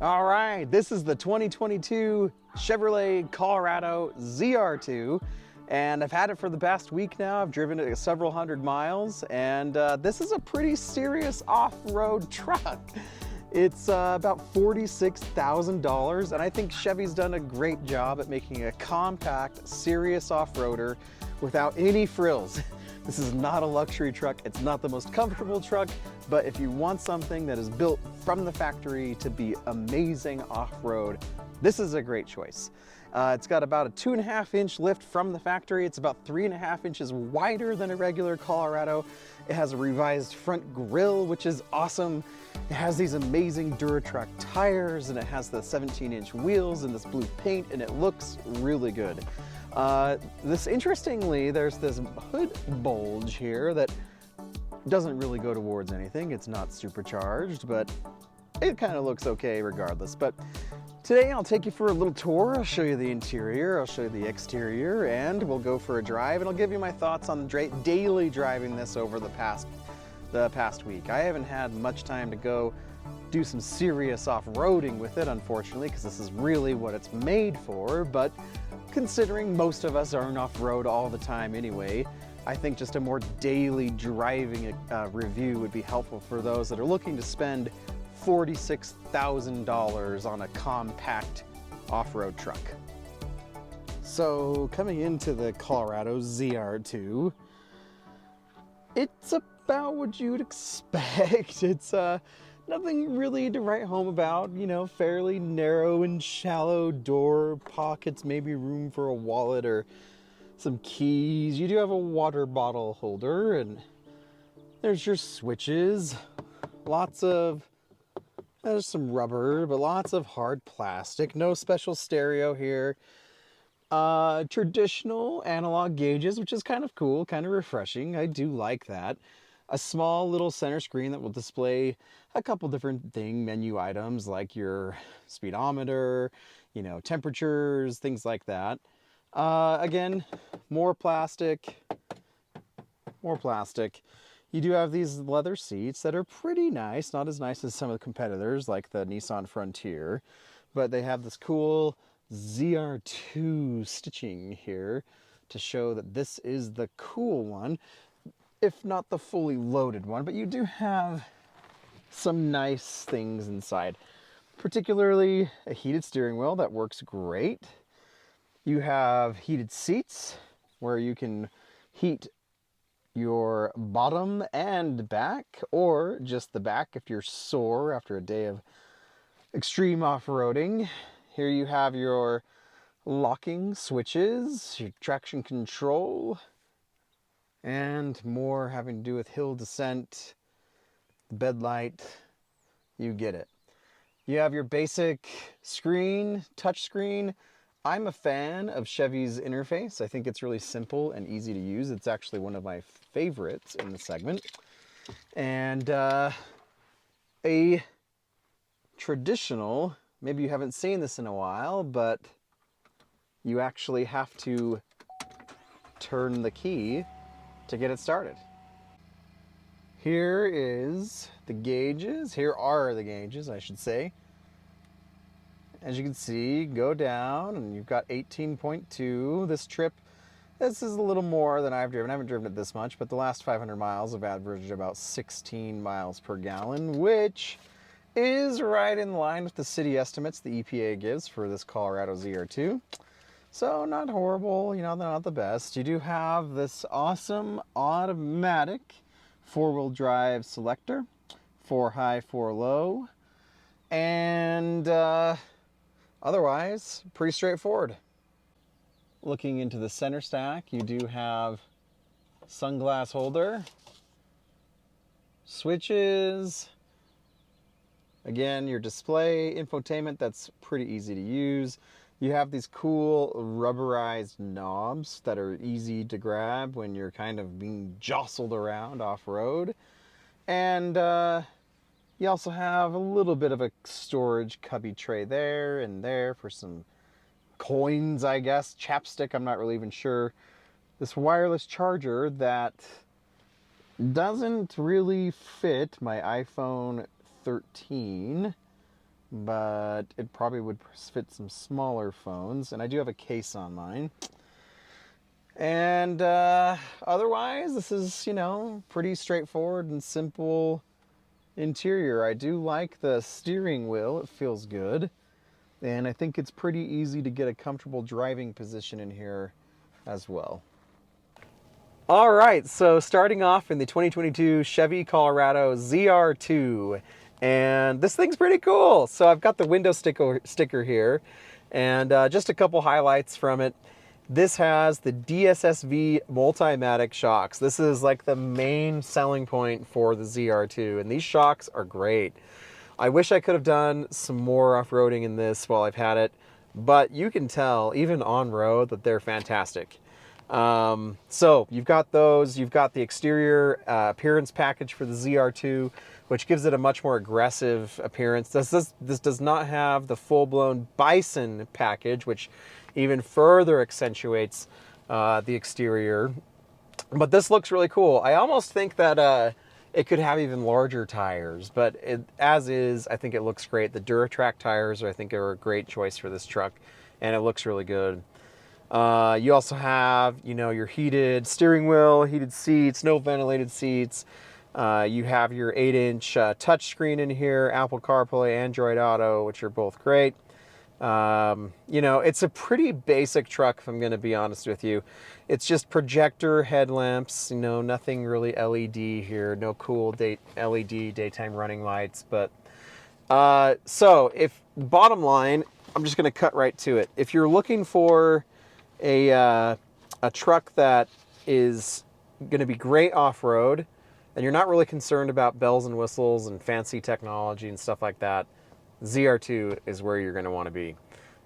All right, this is the 2022 Chevrolet Colorado ZR2, and I've had it for the past week now. I've driven it several hundred miles, and this is a pretty serious off-road truck. It's about $46,000, and I think Chevy's done a great job at making a compact, serious off-roader without any frills. This is not a luxury truck. It's not the most comfortable truck, but if you want something that is built from the factory to be amazing off-road, this is a great choice. It's got about a 2.5-inch lift from the factory. It's about 3.5 inches wider than a regular Colorado. It has a revised front grille, which is awesome. It has these amazing Duratruck tires, and it has the 17-inch wheels and this blue paint, and it looks really good. Interestingly, there's this hood bulge here that doesn't really go towards anything. It's not supercharged, but it kind of looks okay regardless. But today I'll take you for a little tour. I'll show you the interior, I'll show you the exterior, and we'll go for a drive, and I'll give you my thoughts on daily driving this over the past week. I haven't had much time to go do some serious off-roading with it, unfortunately, because this is really what it's made for, but considering most of us aren't off-road all the time anyway, I think just a more daily driving review would be helpful for those that are looking to spend $46,000 on a compact off-road truck. So coming into the Colorado ZR2, it's about what you'd expect. It's nothing really to write home about, you know, fairly narrow and shallow door pockets, maybe room for a wallet or some keys. You do have a water bottle holder, and there's your switches. There's some rubber, but lots of hard plastic. No special stereo here. Traditional analog gauges, which is kind of cool, kind of refreshing. I do like that. A small little center screen that will display a couple different menu items like your speedometer, you know, temperatures, things like that. Again, more plastic. You do have these leather seats that are pretty nice, not as nice as some of the competitors like the Nissan Frontier, but they have this cool ZR2 stitching here to show that this is the cool one, if not the fully loaded one, but you do have some nice things inside, particularly a heated steering wheel that works great. You have heated seats where you can heat your bottom and back, or just the back if you're sore after a day of extreme off-roading. Here you have your locking switches, your traction control, and more having to do with hill descent, the bed light, you get it. You have your basic screen, touch screen. I'm a fan of Chevy's interface. I think it's really simple and easy to use. It's actually one of my favorites in the segment. And a traditional, maybe you haven't seen this in a while, but you actually have to turn the key to get it started. Here are the gauges, I should say. As you can see, go down and you've got 18.2. This is a little more than I've driven. I haven't driven it this much, but the last 500 miles I've averaged about 16 miles per gallon, which is right in line with the city estimates the EPA gives for this Colorado ZR2. So not horrible, you know, they're not the best. You do have this awesome automatic 4-wheel drive selector, 4 high, 4 low, and otherwise pretty straightforward. Looking into the center stack, you do have sunglass holder, switches, again, your display, infotainment, that's pretty easy to use. You have these cool rubberized knobs that are easy to grab when you're kind of being jostled around off-road. And you also have a little bit of a storage cubby tray there and there for some coins, I guess. Chapstick, I'm not really even sure. This wireless charger that doesn't really fit my iPhone 13. but it probably would fit some smaller phones. And I do have a case on mine. And otherwise, this is, you know, pretty straightforward and simple interior. I do like the steering wheel. It feels good. And I think it's pretty easy to get a comfortable driving position in here as well. All right, so starting off in the 2022 Chevy Colorado ZR2. And this thing's pretty cool. So I've got the window sticker here, and just a couple highlights from it. This has the DSSV Multimatic shocks. This is like the main selling point for the ZR2, and these shocks are great. I wish I could have done some more off-roading in this while I've had it, but you can tell, even on-road, that they're fantastic. So you've got those, you've got the exterior appearance package for the ZR2, which gives it a much more aggressive appearance. This does not have the full-blown Bison package, which even further accentuates the exterior. But this looks really cool. I almost think that it could have even larger tires, but as is, I think it looks great. The Duratrack tires, I think, are a great choice for this truck, and it looks really good. You also have, you know, your heated steering wheel, heated seats, no ventilated seats. You have your 8-inch touchscreen in here, Apple CarPlay, Android Auto, which are both great. You know, it's a pretty basic truck, if I'm going to be honest with you. It's just projector headlamps, you know, nothing really LED here, no cool LED daytime running lights. But so if bottom line, I'm just going to cut right to it. If you're looking for a truck that is going to be great off-road, and you're not really concerned about bells and whistles and fancy technology and stuff like that, ZR2 is where you're going to want to be.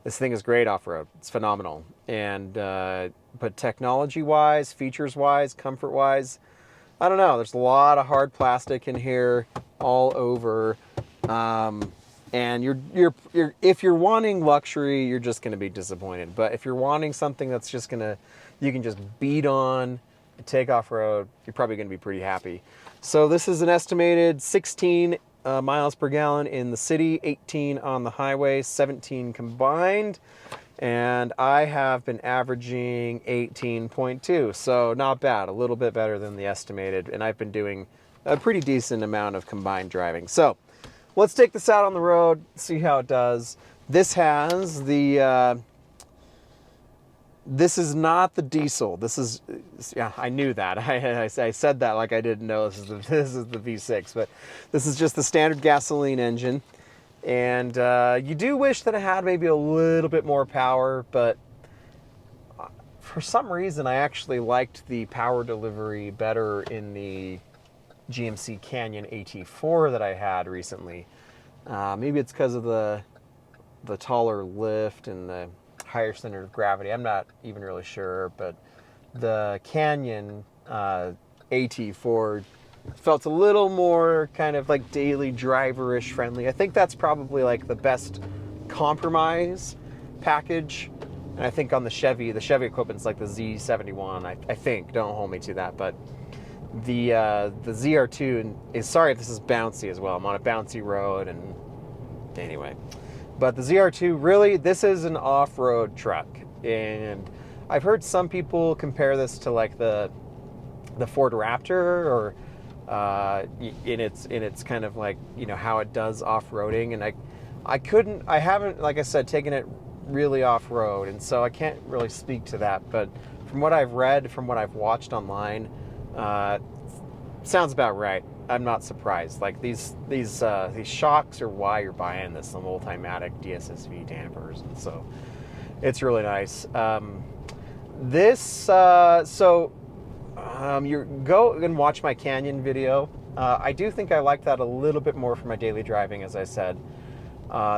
This thing is great off-road. It's phenomenal. And but technology-wise, features-wise, comfort-wise, I don't know. There's a lot of hard plastic in here all over. And if you're wanting luxury, you're just going to be disappointed. But if you're wanting something that's just you can just beat on and take off-road, you're probably going to be pretty happy. So this is an estimated 16 miles per gallon in the city, 18 on the highway, 17 combined. And I have been averaging 18.2, so not bad, a little bit better than the estimated. And I've been doing a pretty decent amount of combined driving. So let's take this out on the road, see how it does. This has the, this is not the diesel. This is, yeah, I knew that. I said that like I didn't know this is the V6, but this is just the standard gasoline engine. And you do wish that it had maybe a little bit more power, but for some reason I actually liked the power delivery better in the GMC Canyon AT4 that I had recently. Maybe it's because of the taller lift and the higher center of gravity. I'm not even really sure, but the Canyon AT4 felt a little more kind of like daily driver-ish friendly. I think that's probably like the best compromise package. And I think on the Chevy equipment's like the Z71, I think. Don't hold me to that, but the ZR2 is, sorry if this is bouncy as well. I'm on a bouncy road, and anyway. But the ZR2, really, this is an off-road truck. And I've heard some people compare this to like the Ford Raptor, or in its kind of like, you know, how it does off-roading. And I haven't, like I said, taken it really off-road, and so I can't really speak to that. But from what I've read, from what I've watched online, sounds about right. I'm not surprised. Like these shocks are why you're buying this, the Multimatic DSSV dampers, and so it's really nice. You go and watch my Canyon video. I do think I like that a little bit more for my daily driving, as I said.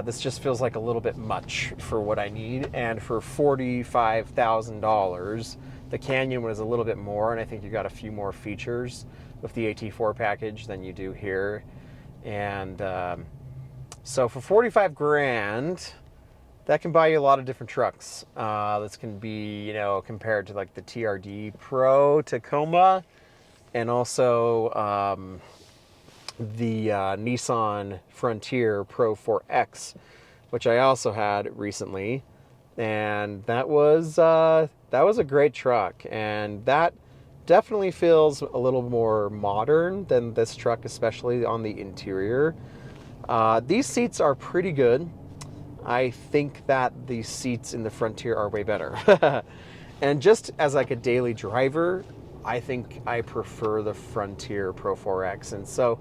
This just feels like a little bit much for what I need, and for $45,000, the Canyon was a little bit more, and I think you got a few more features with the AT4 package than you do here. And so for 45 grand, that can buy you a lot of different trucks. This can be, you know, compared to like the TRD Pro Tacoma, and also the Nissan Frontier Pro 4X, which I also had recently, and that was a great truck, and that definitely feels a little more modern than this truck, especially on the interior. These seats are pretty good. I think that the seats in the Frontier are way better. And just as like a daily driver, I think I prefer the Frontier Pro 4X. And so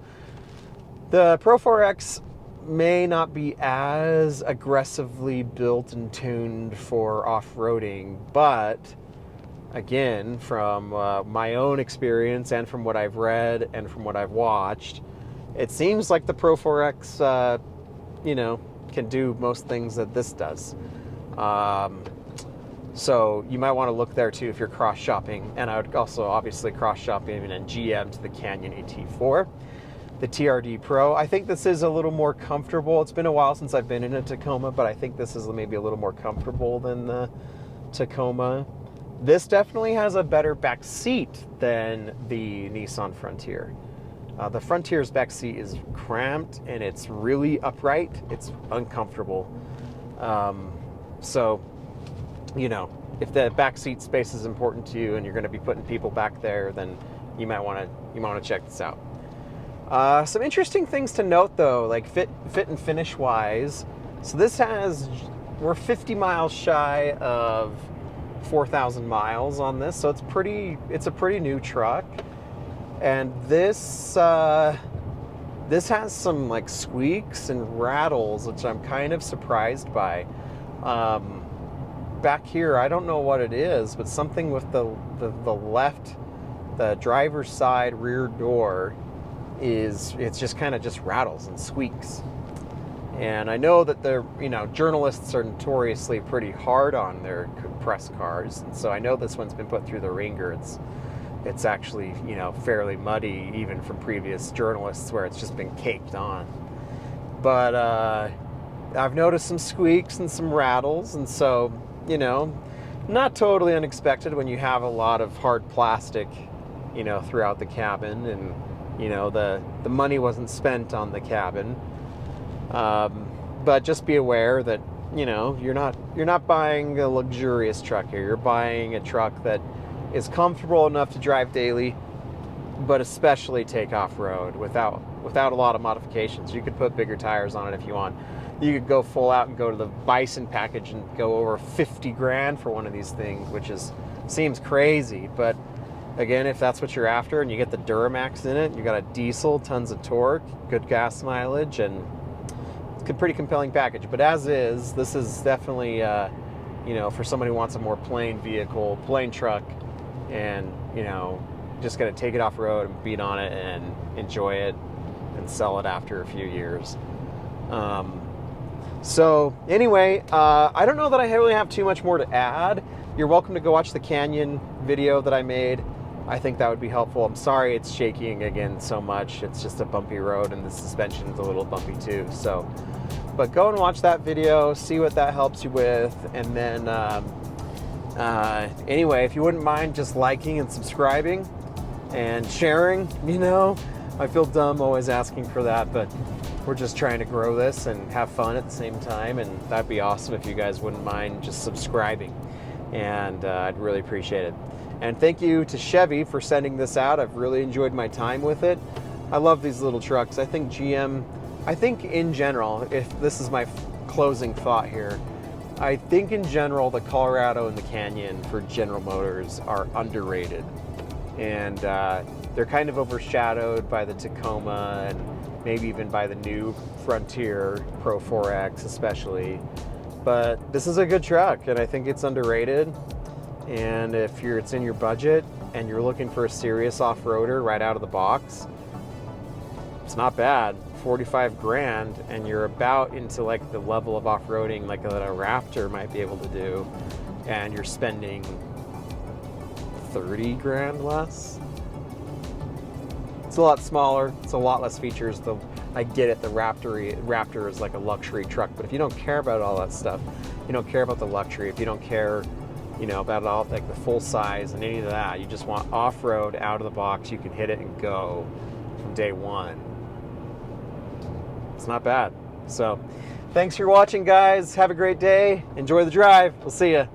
the Pro 4X may not be as aggressively built and tuned for off-roading, but again, from my own experience and from what I've read and from what I've watched, it seems like the Pro 4X, can do most things that this does. So you might want to look there too if you're cross-shopping. And I would also obviously cross-shop even in GM to the Canyon AT4. The TRD Pro, I think this is a little more comfortable. It's been a while since I've been in a Tacoma, but I think this is maybe a little more comfortable than the Tacoma. This definitely has a better back seat than the Nissan Frontier. The Frontier's back seat is cramped and it's really upright. It's uncomfortable. So, if the back seat space is important to you and you're going to be putting people back there, then you might want to check this out. Some interesting things to note though, like fit and finish wise. So we're 50 miles shy of 4,000 miles on this, so it's a pretty new truck. And this has some like squeaks and rattles, which I'm kind of surprised by. Back here, I don't know what it is, but something with the left, the driver's side rear door it's just kind of just rattles and squeaks. And I know that journalists are notoriously pretty hard on their press cars, and so I know this one's been put through the ringer. It's actually, fairly muddy, even from previous journalists where it's just been caked on. But I've noticed some squeaks and some rattles, and so, not totally unexpected when you have a lot of hard plastic, throughout the cabin, and, the money wasn't spent on the cabin. But just be aware that, you're not buying a luxurious truck here. You're buying a truck that is comfortable enough to drive daily, but especially take off-road without a lot of modifications. You could put bigger tires on it if you want. You could go full out and go to the Bison package and go over 50 grand for one of these things, which seems crazy. But again, if that's what you're after and you get the Duramax in it, you got a diesel, tons of torque, good gas mileage, and it's a pretty compelling package. But as is, this is definitely, for somebody who wants a more plain vehicle, plain truck, and just gonna take it off road and beat on it and enjoy it and sell it after a few years. So anyway, I don't know that I really have too much more to add. You're welcome to go watch the Canyon video that I made. I think that would be helpful. I'm sorry it's shaking again so much. It's just a bumpy road and the suspension is a little bumpy too. So, but go and watch that video, see what that helps you with, and then anyway, if you wouldn't mind just liking and subscribing and sharing, I feel dumb always asking for that, but we're just trying to grow this and have fun at the same time, and that'd be awesome if you guys wouldn't mind just subscribing, and I'd really appreciate it. And thank you to Chevy for sending this out. I've really enjoyed my time with it. I love these little trucks. I think in general, if this is my closing thought here, I think in general the Colorado and the Canyon for General Motors are underrated, and they're kind of overshadowed by the Tacoma and maybe even by the new Frontier Pro 4X especially. But this is a good truck, and I think it's underrated. And if it's in your budget and you're looking for a serious off-roader right out of the box, it's not bad. 45 grand, and you're about into like the level of off-roading like that a Raptor might be able to do, and you're spending 30 grand less. It's a lot smaller, it's a lot less features. I get it, the Raptor is like a luxury truck, but if you don't care about all that stuff, you don't care about the luxury, if you don't care about all like the full size and any of that, you just want off-road, out of the box, you can hit it and go from day one, It's not bad. So thanks for watching, guys. Have a great day. Enjoy the drive. We'll see you.